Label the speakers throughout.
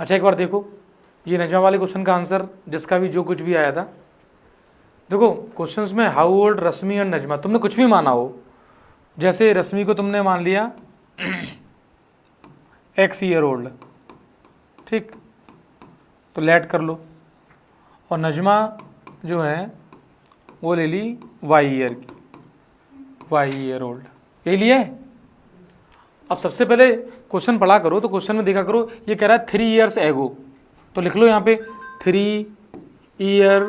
Speaker 1: अच्छा एक बार देखो ये नजमा वाले क्वेश्चन का आंसर, जिसका भी जो कुछ भी आया था। देखो क्वेश्चंस में how old Rashmi and Najma, तुमने कुछ भी माना हो, जैसे रश्मि को तुमने मान लिया एक्स ईयर ओल्ड, ठीक, तो लेट कर लो, और नजमा जो है वो ले ली वाई ईयर की, वाई ईयर ओल्ड, यही लिया है। अब सबसे पहले क्वेश्चन पढ़ा करो, तो क्वेश्चन में देखा करो ये कह रहा है 3 ईयर्स एगो, तो लिख लो यहाँ पे 3 ईयर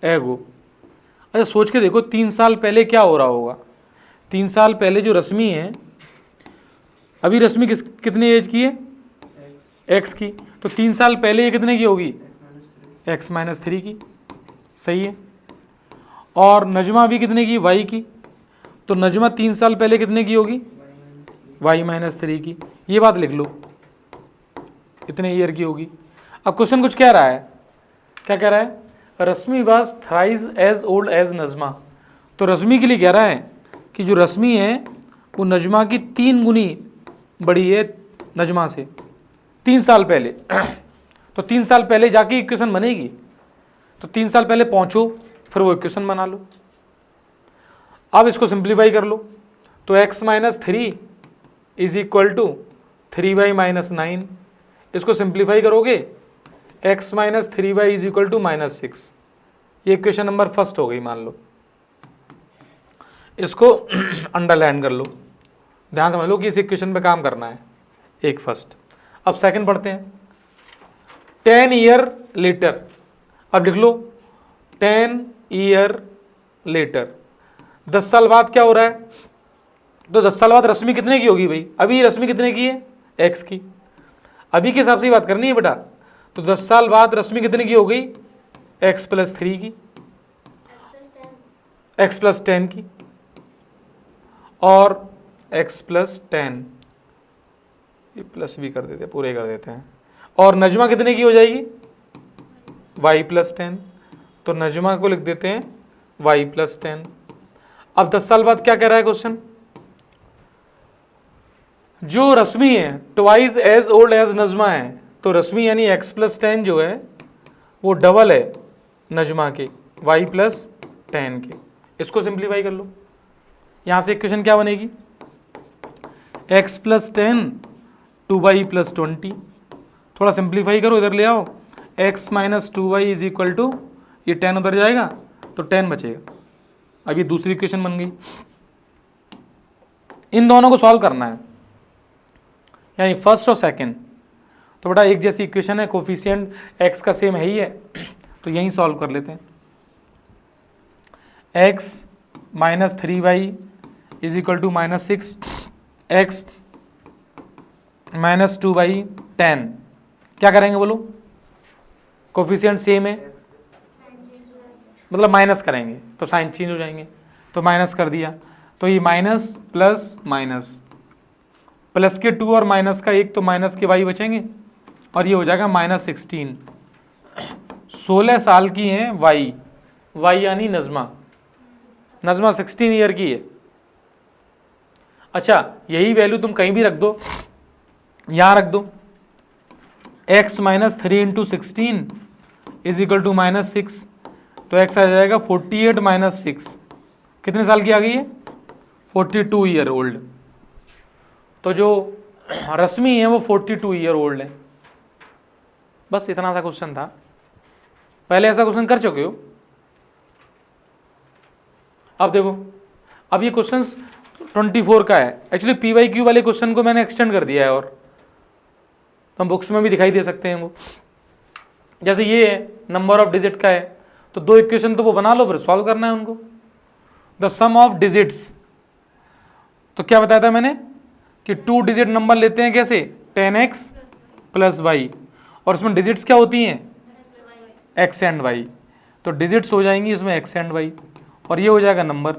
Speaker 1: एगो। अच्छा सोच के देखो 3 साल पहले क्या हो रहा होगा। 3 साल पहले जो रश्मि है, अभी रश्मि कितनी एज की है, एक्स की, तो 3 साल पहले ये कितने की होगी, एक्स माइनस 3 की, सही है। और नजमा भी कितने की, वाई की, तो नजमा 3 साल पहले कितने की होगी, वाई माइनस 3 की, ये बात लिख लो, इतने ईयर की होगी। अब क्वेश्चन कुछ कह रहा है, क्या कह रहा है, Rashmi was thrice as old as Najma, तो रश्मि के लिए कह रहा है कि जो रश्मि है वो नजमा की 3 गुनी बड़ी है नजमा से 3 साल पहले। तो 3 साल पहले जाके इक्वेशन बनेगी, तो 3 साल पहले पहुंचो फिर वो इक्वेशन बना लो। अब इसको सिंप्लीफाई कर लो, तो x minus 3 is equal to 3y minus 9, इसको सिंप्लीफाई करोगे x minus 3y is equal to minus 6, ये इक्वेशन नंबर फर्स्ट हो गई मान लो। इसको अंडरलाइन कर लो, ध्यान समझ लो कि इस इक्वेशन पे काम करना है, एक फर्स्ट। अब सेकंड पढ़ते हैं, 10 ईयर लेटर, अब लिख लो 10 ईयर लेटर, 10 साल बाद क्या हो रहा है, तो 10 साल बाद रश्मि कितने की होगी भाई, अभी रश्मि कितने की है, एक्स की, अभी के हिसाब से ही बात करनी है बेटा। तो 10 साल बाद रश्मि कितने की हो गई, एक्स प्लस 3 की, एक्स प्लस 10 की, और एक्स प्लस 10, ये प्लस भी कर देते, पूरे कर देते हैं, और नजमा कितने की हो जाएगी, वाई प्लस 10, तो नजमा को लिख देते हैं वाई प्लस 10। अब 10 साल बाद क्या कह रहा है क्वेश्चन, जो रश्मि है twice as old as Najma है, तो रश्मि यानी एक्स प्लस 10 जो है वो डबल है नजमा के, वाई प्लस 10 के, इसको सिंप्लीफाई कर लो, यहां से इक्वेशन क्या बनेगी, X plus 10 two Y plus 20, थोड़ा सिंप्लीफाई करो, इधर ले आओ, x minus 2y is equal to, ये 10 उधर जाएगा तो 10 बचेगा। अब ये दूसरी इक्वेशन बन गई, इन दोनों को सॉल्व करना है, यानी फर्स्ट और सेकंड, तो बेटा एक जैसी इक्वेशन है, कोफिशिएंट x का सेम है ही है, तो यहीं सॉल्व कर लेते हैं। x minus 3y is equal to minus 6, X minus 2y 10, क्या करेंगे बोलो, कोफिशिएंट सेम है, मतलब माइनस करेंगे तो साइन चेंज हो जाएंगे, तो माइनस कर दिया, तो ये माइनस प्लस माइनस, प्लस के 2 और माइनस का 1, तो माइनस के y बचेंगे, और ये हो जाएगा माइनस 16। 16 साल की हैं y, y यानी नजमा, नजमा 16 ईयर की है। अच्छा यही वैल्यू तुम कहीं भी रख दो, यहां रख दो, x minus 3 into 16 is equal to minus 6, तो x आ जाएगा 48 माइनस 6, कितने साल की आ गई है, 42 ईयर ओल्ड, तो जो रश्मि है वो 42 ईयर ओल्ड है। बस इतना सा क्वेश्चन था, पहले ऐसा क्वेश्चन कर चुके हो। अब देखो, अब ये क्वेश्चन 24 का है, एक्चुअली PYQ वाले क्वेश्चन को मैंने एक्सटेंड कर दिया है, और हम बुक्स में भी दिखाई दे सकते हैं वो, जैसे ये है नंबर ऑफ डिजिट का है, तो 2 इक्वेशन तो वो बना लो, फिर सॉल्व करना है उनको। द सम ऑफ डिजिट्स, तो क्या बताया था मैंने कि 2 डिजिट नंबर लेते हैं कैसे, 10x प्लस वाई, और इसमें डिजिट्स क्या होती हैं, x एंड y, तो डिजिट्स हो जाएंगी इसमें x एंड y, और ये हो जाएगा नंबर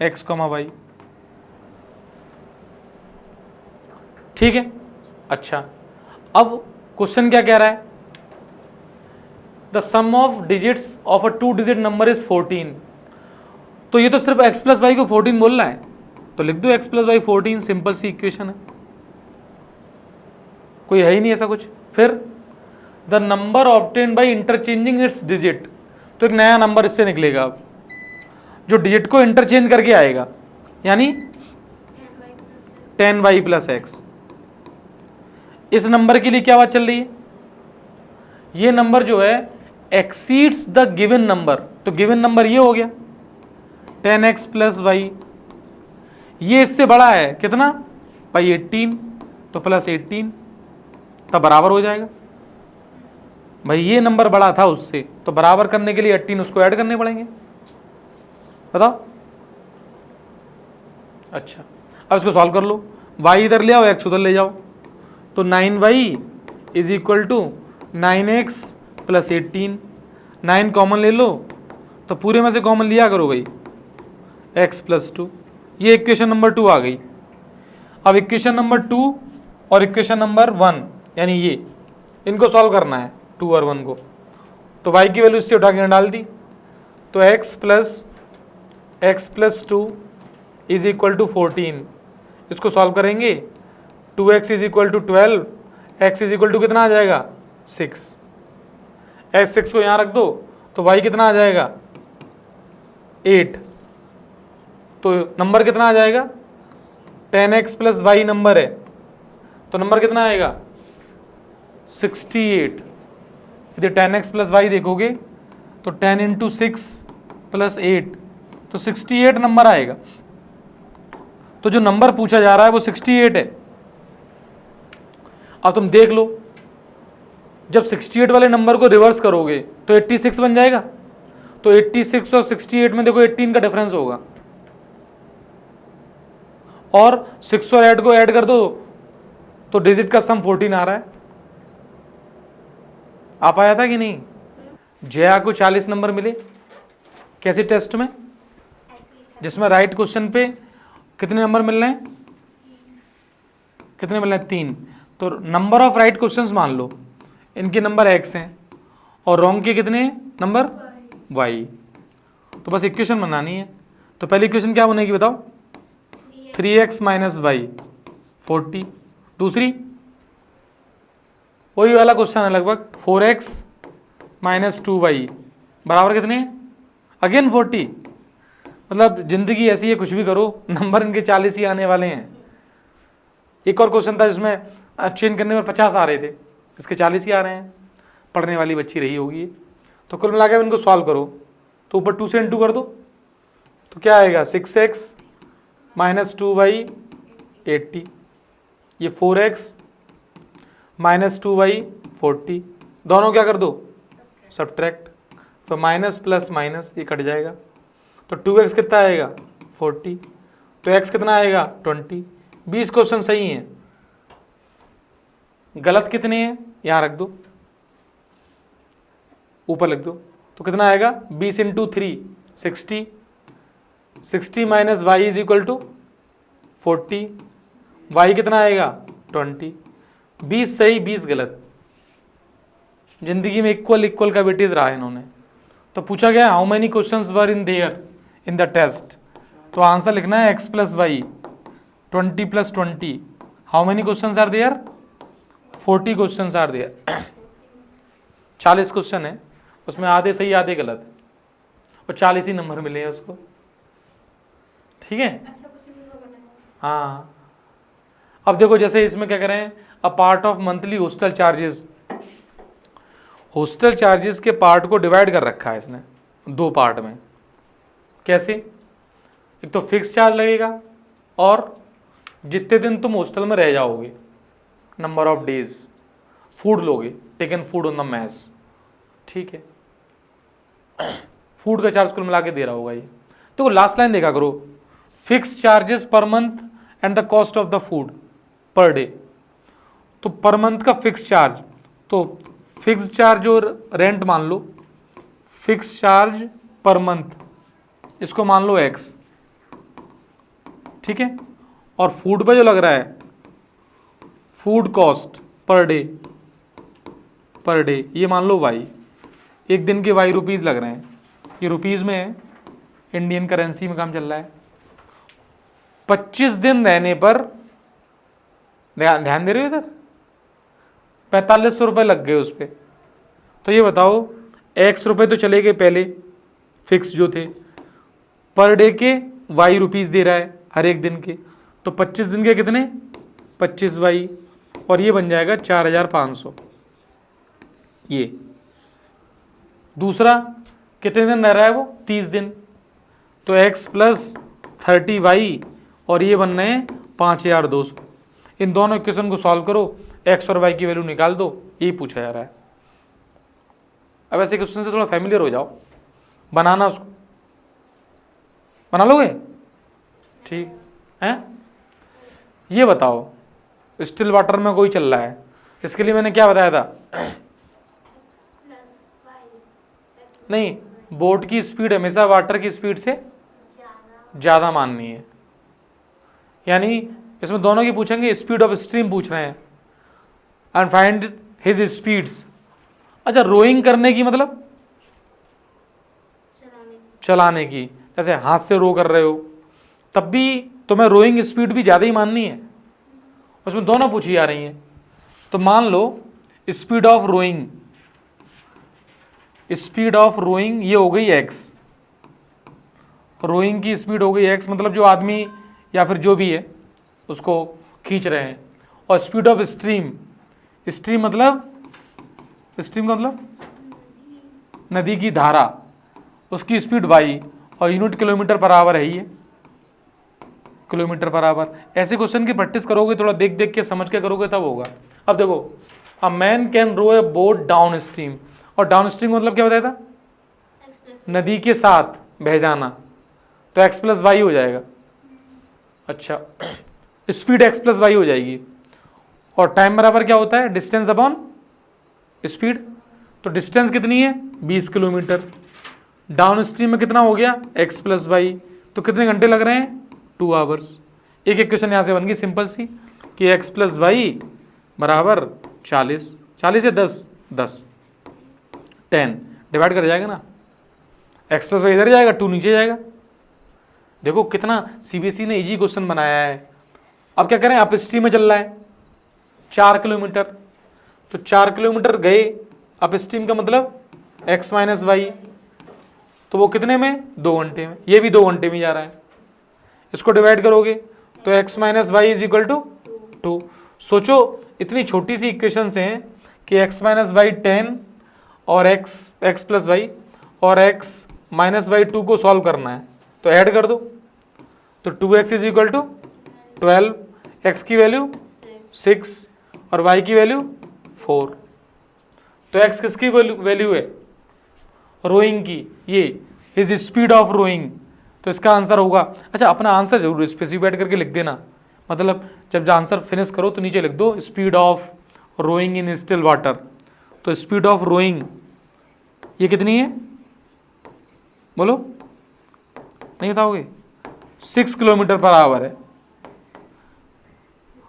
Speaker 1: x, y, ठीक है। अच्छा अब क्वेश्चन क्या कह रहा है, the sum of digits of a 2 digit number is 14, तो ये तो सिर्फ x प्लस वाई को 14 बोल रहा है, तो लिख दो x प्लस वाई 14, सिंपल सी इक्वेशन है, कोई है ही नहीं ऐसा कुछ। फिर the number obtain by interchanging it's digit, तो एक नया नंबर इससे निकलेगा अब जो डिजिट को इंटरचेंज करके आएगा, यानी 10y प्लस एक्स। इस नंबर के लिए क्या बात चल रही है, ये नंबर जो है एक्सीड्स द गिवन नंबर, तो गिवन नंबर ये हो गया 10x प्लस वाई, ये इससे बड़ा है कितना भाई 18, तो प्लस 18 तब बराबर हो जाएगा। भाई ये नंबर बड़ा था उससे, तो बराबर करने के लिए 18 उसको ऐड करने पड़ेंगे, बताओ। अच्छा अब इसको सॉल्व कर लो, y इधर ले आओ x उधर ले जाओ, तो 9y is equal to 9x plus 18, 9 common ले लो, तो पूरे में से कॉमन लिया करो भाई x प्लस 2, ये इक्वेशन नंबर 2 आ गई। अब इक्वेशन नंबर 2 और इक्वेशन नंबर 1 यानी ये, इनको सॉल्व करना है 2 और 1 को, तो y की वैल्यू इससे उठा के डाल दी, तो x plus 2 is equal to 14, इसको सॉल्व करेंगे 2x is equal to 12, x is equal to कितना आ जाएगा 6, x6 को यहाँ रख दो तो y कितना आ जाएगा 8, तो नंबर कितना आ जाएगा 10x प्लस वाई नंबर है, तो नंबर कितना आएगा 68। यदि 10x प्लस वाई देखोगे तो 10 इंटू 6 प्लस 8, तो 68 नंबर आएगा। तो जो नंबर पूछा जा रहा है वो 68 है। अब तुम देख लो, जब 68 वाले नंबर को रिवर्स करोगे तो 86 बन जाएगा, तो 86 और 68 में देखो 18 का डिफरेंस होगा, और 6 और 8 को ऐड कर दो तो डिजिट का सम 14 आ रहा है। आ पाया था कि नहीं? जया को 40 नंबर मिले कैसे टेस्ट में, जिसमें राइट क्वेश्चन पे कितने नंबर मिल रहे हैं, कितने मिल रहे हैं 3, तो नंबर ऑफ राइट क्वेश्चंस मान लो इनके नंबर x हैं और रॉन्ग के कितने नंबर y, तो बस इक्वेशन बनानी है। तो पहली इक्वेशन क्या बनेगी बताओ, 3x माइनस वाई 40, दूसरी वही वाला क्वेश्चन है लगभग 4x माइनस 2y बराबर कितने, अगेन 40। मतलब जिंदगी ऐसी है, कुछ भी करो नंबर इनके 40 ही आने वाले हैं। एक और क्वेश्चन था जिसमें चेंज करने में 50 आ रहे थे, इसके 40 ही आ रहे हैं, पढ़ने वाली बच्ची रही होगी। तो कुल मिला के इनको सॉल्व करो, तो ऊपर 2 से इंटू कर दो, तो क्या आएगा 6x माइनस 2y 80, ये 4x माइनस 2y 40, दोनों क्या कर दो सब्ट्रैक्ट, तो माइनस प्लस माइनस ये कट जाएगा, तो 2x कितना आएगा 40, तो x कितना आएगा 20। 20 क्वेश्चन सही हैं, गलत कितने हैं यहाँ रख दो, ऊपर लिख दो, तो कितना आएगा 20 into 3 60, 60 minus Y is equal to 40, Y कितना आएगा 20। 20 सही 20 गलत, जिंदगी में इक्वल का बेटीज रहा है इन्होंने। तो पूछा गया how many questions were in there in the test, तो आंसर लिखना है x plus Y 20 plus 20, how many questions are there 40 questions are there. 40 question है, उसमें आधे सही आधे गलत, और 40 ही नंबर मिले हैं उसको, ठीक है। हाँ अब देखो जैसे इसमें क्या करें, a part of monthly hostel charges, hostel charges के पार्ट को डिवाइड कर रखा है इसने 2 पार्ट में। कैसे, एक तो फिक्स चार्ज लगेगा और जितने दिन तुम हॉस्टल में रह जाओगे, नंबर ऑफ डेज, फूड लोगे, taken food on the mess, ठीक है। फूड का चार्ज कुल मिला के दे रहा होगा ये। तो लास्ट लाइन देखा करो, fix charges per month and the cost of the food per day, तो पर मंथ का फिक्स चार्ज, तो फिक्स चार्ज और रेंट मान लो, फिक्स चार्ज पर मंथ इसको मान लो x, ठीक है, और फूड पे जो लग रहा है फूड कॉस्ट पर डे ये मान लो y, एक दिन के y रुपीज़ लग रहे हैं, ये रुपीज़ में है, इंडियन करेंसी में काम चल रहा है। 25 दिन रहने पर, ध्यान दे रहे हो इधर, 4500 रुपये लग गए उस पर, तो ये बताओ x रुपए तो चले गए पहले फिक्स जो थे, पर डे के y रुपीस दे रहा है हर एक दिन के, तो 25 दिन के कितने 25y, और ये बन जाएगा 4500। ये दूसरा कितने दिन रह रहा है वो 30 दिन, तो x प्लस 30y और ये बन रहे हैं 5200। इन दोनों इक्वेशन को सॉल्व करो, x और y की वैल्यू निकाल दो, यही पूछा जा रहा है। अब ऐसे क्वेश्चन से थोड़ा फैमिलियर हो जाओ, बनाना उसको बना लोगे, ठीक है। ये बताओ स्टिल वाटर में कोई चल रहा है, इसके लिए मैंने क्या बताया था नहीं, बोट की स्पीड हमेशा वाटर की स्पीड से ज़्यादा माननी है, यानी इसमें दोनों की पूछेंगे, स्पीड ऑफ स्ट्रीम पूछ रहे हैं, एंड फाइंड हिज स्पीड्स। अच्छा, रोइंग करने की मतलब चलाने की, जैसे हाथ से रो कर रहे हो तब भी तुम्हें रोइंग स्पीड भी ज़्यादा ही माननी है, उसमें दोनों पूछी जा रही हैं। तो मान लो speed of rowing, speed of rowing ये हो गई x, रोइंग की स्पीड हो गई x, मतलब जो आदमी या फिर जो भी है उसको खींच रहे हैं, और स्पीड ऑफ स्ट्रीम, स्ट्रीम मतलब स्ट्रीम का मतलब नदी की धारा, उसकी स्पीड y, और यूनिट किलोमीटर पर आवर है ये, किलोमीटर पर आवर। ऐसे क्वेश्चन की प्रैक्टिस करोगे, थोड़ा देख देख के समझ के करोगे तब होगा। अब देखो, a man can row a boat downstream, और डाउन स्ट्रीम मतलब क्या बताया था, नदी के साथ बह जाना, तो x प्लस वाई हो जाएगा। अच्छा, स्पीड x प्लस वाई हो जाएगी, और टाइम बराबर क्या होता है, डिस्टेंस अपॉन स्पीड, तो डिस्टेंस कितनी है 20 किलोमीटर, डाउन स्ट्रीम में कितना हो गया x प्लस वाई, तो कितने घंटे लग रहे हैं 2 आवर्स। एक इक्वेशन यहाँ से बन गई सिंपल सी कि x प्लस वाई बराबर 40, 40 या 10, 10 डिवाइड कर जाएगा ना, x प्लस वाई इधर जाएगा, 2 नीचे जाएगा। देखो कितना सीबीएसई ने इजी क्वेश्चन बनाया है। अब क्या करें, अप स्ट्रीम में चल रहा है 4 किलोमीटर, तो 4 किलोमीटर गए अप स्ट्रीम का मतलब x माइनस वाई, तो वो कितने में 2 घंटे में, ये भी 2 घंटे में जा रहा है। इसको डिवाइड करोगे तो x minus Y is equal to 2। सोचो इतनी छोटी सी इक्वेशन से हैं कि x माइनस वाई 10 और x प्लस वाई और x माइनस वाई 2 को सॉल्व करना है, तो ऐड कर दो, तो 2x is equal to 12, x की वैल्यू 6 और y की वैल्यू 4। तो x किसकी वैल्यू है, रोइंग की, ये इज स्पीड ऑफ रोइंग, तो इसका आंसर होगा। अच्छा, अपना आंसर जरूर स्पेसिफाइड करके लिख देना, मतलब जब आंसर फिनिश करो तो नीचे लिख दो speed of rowing in still water. तो स्पीड ऑफ रोइंग ये कितनी है, बोलो, नहीं बताओगे, 6 किलोमीटर पर आवर है।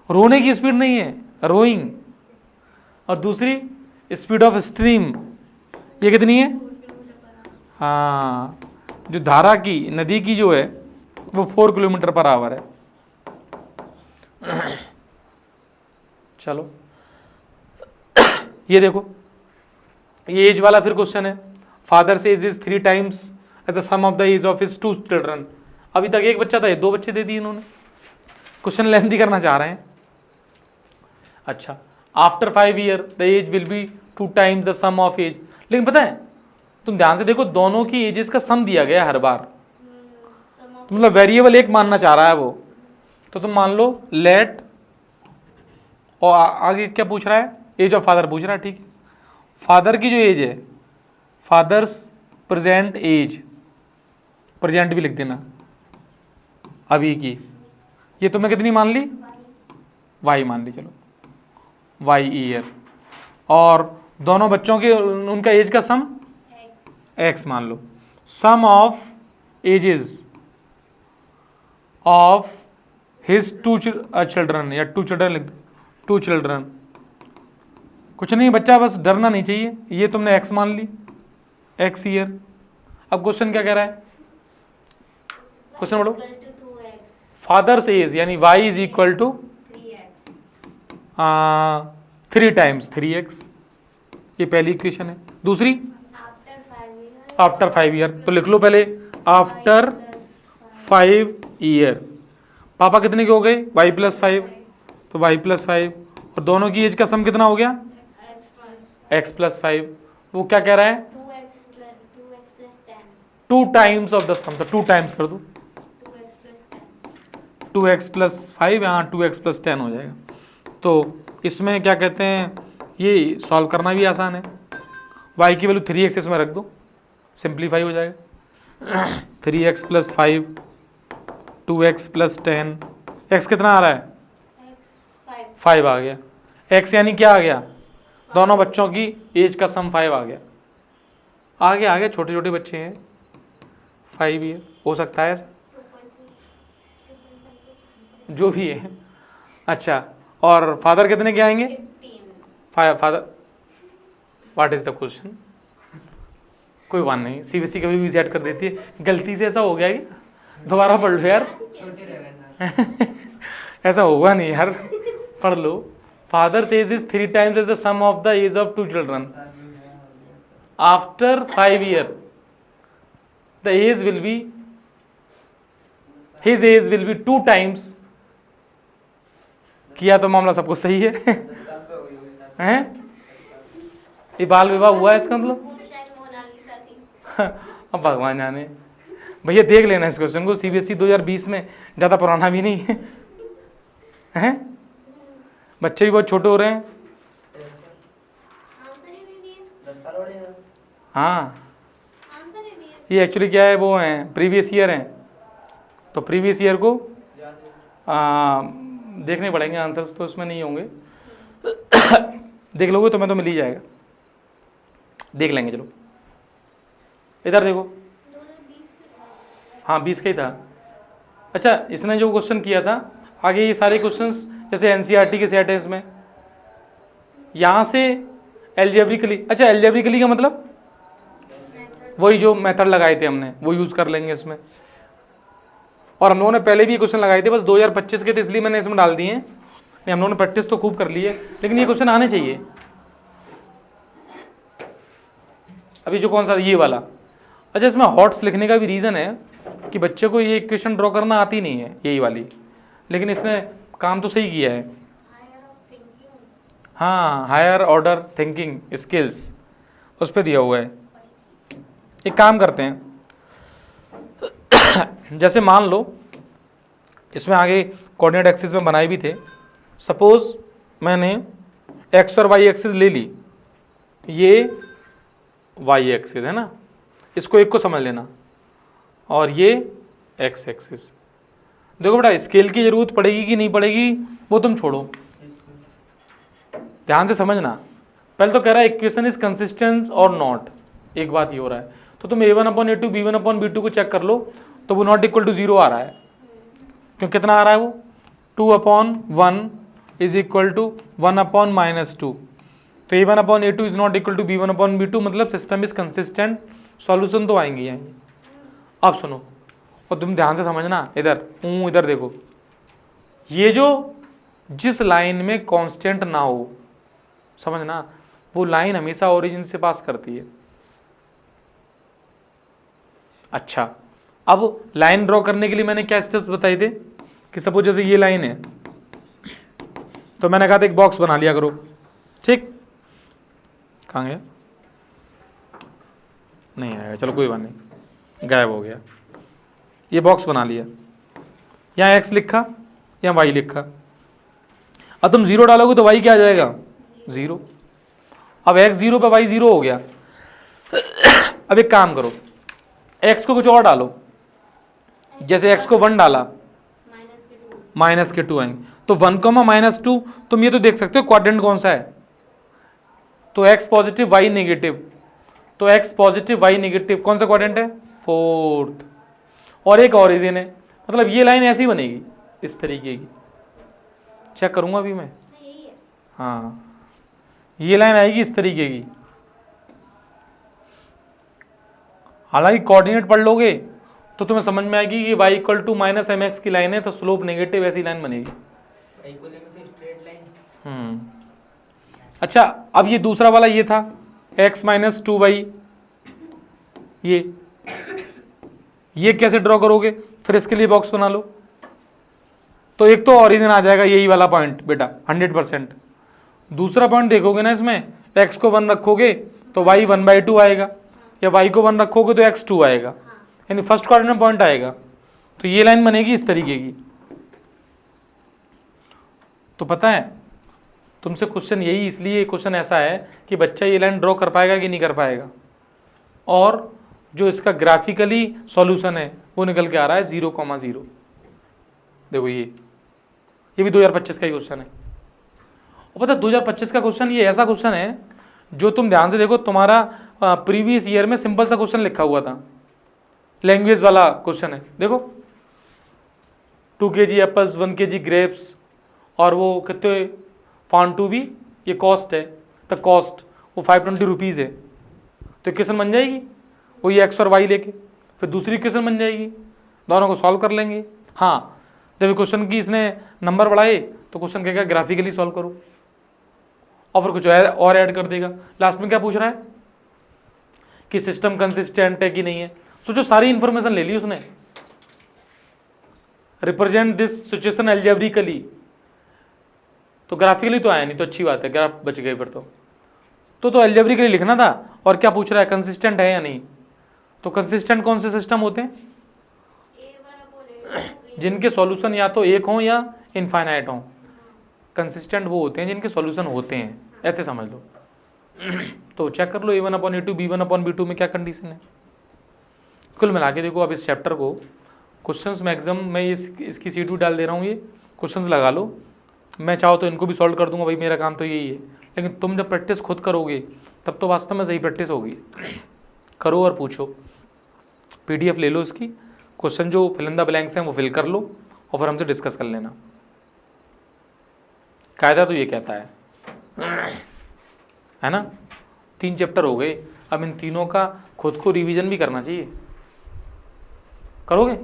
Speaker 1: रोने की स्पीड नहीं है, रोइंग। और दूसरी स्पीड ऑफ स्ट्रीम ये कितनी है, हाँ, जो धारा की, नदी की जो है वो 4 किलोमीटर पर आवर है। चलो ये देखो, ये एज वाला फिर क्वेश्चन है, फादर से age is 3 times at the sum of the age of his 2 children. अभी तक एक बच्चा था, ये 2 बच्चे दे दिए इन्होंने, क्वेश्चन लेंथी करना चाह रहे हैं। अच्छा, after 5 year the age will be 2 times the sum of age, लेकिन पता है तुम ध्यान से देखो, दोनों की एजेस का सम दिया गया हर बार, तो मतलब वेरिएबल एक मानना चाह रहा है वो, तो तुम मान लो लेट, और आगे क्या पूछ रहा है, एज ऑफ फादर पूछ रहा है, ठीक है। फादर की जो एज है, फादर्स प्रेजेंट एज, प्रेजेंट भी लिख देना अभी की, ये तुमने कितनी मान ली, वाई मान ली, चलो वाई ईयर, और दोनों बच्चों के उनका एज का सम एक्स मान लो, sum of ages of his 2 children, या 2 चिल्ड्रन लिख दो, 2 चिल्ड्रन, कुछ नहीं बच्चा, बस डरना नहीं चाहिए, ये तुमने एक्स मान ली, एक्स ईयर। अब क्वेश्चन क्या कह रहा है, क्वेश्चन बोलो, फादर्स एज यानी Y is equal to 3 times 3x, ये पहली इक्वेशन है। दूसरी आफ्टर 5 ईयर, तो लिख लो पहले आफ्टर 5 ईयर। पापा कितने के हो गए, y+5, तो y+5, और दोनों की एज का सम कितना हो गया, x+5। वो क्या कह रहा है, 2 टाइम्स ऑफ द सम, तो 2 टाइम्स कर दो, 2x+5, यहाँ 2x+10 हो जाएगा। तो इसमें क्या कहते हैं, ये सॉल्व करना भी आसान है। y की वैल्यू 3x इसमें रख दो, सिंप्लीफाई हो जाएगा। 3x+5, 2x+10, x कितना आ रहा है, 5 आ गया। x यानी क्या आ गया, दोनों बच्चों की एज का सम 5 आ गया। आगे छोटे छोटे बच्चे हैं, 5 ईयर हो सकता है ऐसा, जो भी है। अच्छा, और फादर कितने के आएंगे, father, what is the question, कोई बात नहीं, सीबीएसई कभी भी सेट कर देती है, गलती से ऐसा हो गया कि दोबारा पढ़ लो यार। ऐसा होगा नहीं यार, पढ़ लो। Father's age is 3 times is the sum of the age of 2 children after 5 year, the age will be, his age will be 2 times. किया तो मामला सबको सही है। हैं, ये बाल विवाह हुआ है इसका मतलब। अब भगवान जाने, भैया देख लेना इस क्वेश्चन को, सीबीएसई 2020 में, ज़्यादा पुराना भी नहीं है। हैं, बच्चे भी बहुत छोटे हो रहे हैं। हाँ, ये एक्चुअली क्या है, वो हैं प्रीवियस ईयर हैं, तो प्रीवियस ईयर को देखने पड़ेंगे, आंसर्स तो उसमें नहीं होंगे। देख लोगे तो मैं तो मिल ही जाएगा, देख लेंगे। चलो इधर देखो, हाँ 20 का ही था। अच्छा, इसने जो क्वेश्चन किया था, आगे ये सारे क्वेश्चंस जैसे एनसीईआरटी के सेट है इसमें, यहाँ से एल्जेब्रिकली, अच्छा एल्जेब्रिकली का मतलब वही जो मेथड लगाए थे हमने, वो यूज़ कर लेंगे इसमें। और हम लोगों ने पहले भी ये क्वेश्चन लगाए थे, बस 2025 के थे इसलिए मैंने इसमें डाल दिए हैं। नहीं, हम लोगों ने प्रैक्टिस तो खूब कर ली है, लेकिन ये क्वेश्चन आने चाहिए। अभी जो कौन सा, ये वाला। अच्छा, इसमें हॉट्स लिखने का भी रीज़न है कि बच्चे को ये इक्वेशन ड्रॉ करना आती नहीं है, यही वाली, लेकिन इसने काम तो सही किया है। हाँ, हायर ऑर्डर थिंकिंग स्किल्स, उस पर दिया हुआ है। एक काम करते हैं, जैसे मान लो इसमें आगे कोऑर्डिनेट एक्सिस में बनाए भी थे। सपोज मैंने एक्स और वाई एक्सिस ले ली, ये वाई एक्सिस है ना, इसको एक को समझ लेना, और ये एक्स एक्सिस। देखो बेटा, स्केल की जरूरत पड़ेगी कि नहीं पड़ेगी वो तुम छोड़ो, ध्यान से समझना। पहले तो कह रहा है इक्वेशन इज कंसिस्टेंट और नॉट, एक बात ये हो रहा है, तो तुम a1/a2 b1/b2 को चेक कर लो, तो वो नॉट इक्वल टू 0 आ रहा है। क्यों, कितना आ रहा है वो, 2/1 इज इक्वल टू 1/-2, तो a1/a2 is not equal to b1/b2, मतलब सिस्टम इज कंसिस्टेंट, सॉल्यूशन तो आएंगे आएंगे। अब सुनो, और तुम ध्यान से समझना, इधर देखो, ये जो जिस लाइन में कांस्टेंट ना हो, समझना, वो लाइन हमेशा ओरिजिन से पास करती है। अच्छा, अब लाइन ड्रॉ करने के लिए मैंने क्या स्टेप्स बताए थे, कि सपोज जैसे ये लाइन है, तो मैंने कहा था एक बॉक्स बना लिया करो, ठीक, कहाँ गया, नहीं आएगा, चलो कोई बात नहीं, गायब हो गया। ये बॉक्स बना लिया, यहाँ x लिखा, यहाँ y लिखा। अब तुम 0 डालोगे तो y क्या आ जाएगा, 0। अब x 0 पे y 0 हो गया। अब एक काम करो, x को कुछ और डालो, जैसे x को 1 डाला, -2 आएंगे, तो 1, -2, तुम ये तो देख सकते हो क्वाड्रेंट कौन सा है, तो x पॉजिटिव y नेगेटिव, तो x पॉजिटिव y नेगेटिव कौन सा क्वाड्रेंट है, 4th, और एक ओरिजिन है, मतलब ये लाइन ऐसी बनेगी, इस तरीके की। चेक करूंगा अभी मैं, हाँ ये लाइन आएगी इस तरीके की। हालांकि कोऑर्डिनेट पढ़ लोगे तो तुम्हें समझ में आएगी कि y इक्वल टू -mx की लाइन है, तो स्लोप नेगेटिव ऐसी लाइन बनेगी। अच्छा, अब ये दूसरा वाला ये था, x माइनस 2y, ये कैसे ड्रॉ करोगे? फिर इसके लिए बॉक्स बना लो। तो एक तो ओरिजिन आ जाएगा यही वाला पॉइंट बेटा 100%। दूसरा पॉइंट देखोगे ना इसमें, x को 1 रखोगे तो y 1/2 आएगा, या y को 1 रखोगे तो x 2 आएगा, यानी फर्स्ट क्वाड्रेंट पॉइंट आएगा। तो ये लाइन बनेगी इस तरीके की। तो पता है तुमसे क्वेश्चन यही, इसलिए क्वेश्चन ऐसा है कि बच्चा ये लाइन ड्रॉ कर पाएगा कि नहीं कर पाएगा, और जो इसका ग्राफिकली सॉल्यूशन है वो निकल के आ रहा है 0,0। देखो ये भी 2025 का ही क्वेश्चन है। और पता है 2025 का क्वेश्चन ये ऐसा क्वेश्चन है जो तुम ध्यान से देखो, तुम्हारा प्रीवियस ईयर में सिंपल सा क्वेश्चन लिखा हुआ था, लैंग्वेज वाला क्वेश्चन है। देखो 2 kg एप्पल्स 1 kg ग्रेप्स, और वो कितने फाउंड टू बी, ये कॉस्ट है, द कॉस्ट वो 520 रुपीज़ है। तो इक्वेशन बन जाएगी वही एक्स और वाई लेके, फिर दूसरी इक्वेशन बन जाएगी, दोनों को सॉल्व कर लेंगे। हाँ, जब क्वेश्चन की इसने नंबर बढ़ाए तो क्वेश्चन कहेगा ग्राफिकली सॉल्व करो, और फिर कुछ और ऐड कर देगा। लास्ट में क्या पूछ रहा है कि सिस्टम कंसिस्टेंट है कि नहीं है। सोचो सारी इंफॉर्मेशन ले ली उसने, रिप्रेजेंट दिस सिचुएशन एल्जेब्रिकली, तो ग्राफिकली तो आया नहीं, तो अच्छी बात है, ग्राफ बच गए फिर तो एल्जेब्रिकली लिखना था। और क्या पूछ रहा है, कंसिस्टेंट है या नहीं। तो कंसिस्टेंट कौन से सिस्टम होते हैं, जिनके सॉल्यूशन या तो एक हों या इनफाइनाइट हों। कंसिस्टेंट वो होते हैं जिनके सॉल्यूशन होते हैं, ऐसे समझ लो। तो चेक कर लो a1/a2 b1/b2 में क्या कंडीशन है। कुल मिला के देखो, अब इस चैप्टर को क्वेश्चंस मैक्सिमम मैं इसकी सीट भी डाल दे रहा हूँ, ये क्वेश्चंस लगा लो। मैं चाहो तो इनको भी सॉल्व कर दूंगा, भाई मेरा काम तो यही है। लेकिन तुम जब प्रैक्टिस खुद करोगे तब तो वास्तव में सही प्रैक्टिस होगी। करो और पूछो, PDF ले लो इसकी, क्वेश्चन जो फिल इन द ब्लैंक्स हैं वो फिल कर लो, और फिर हमसे डिस्कस कर लेना। कायदा तो ये कहता है ना। 3 चैप्टर हो गए, अब इन तीनों का खुद को रिवीजन भी करना चाहिए। करोगे?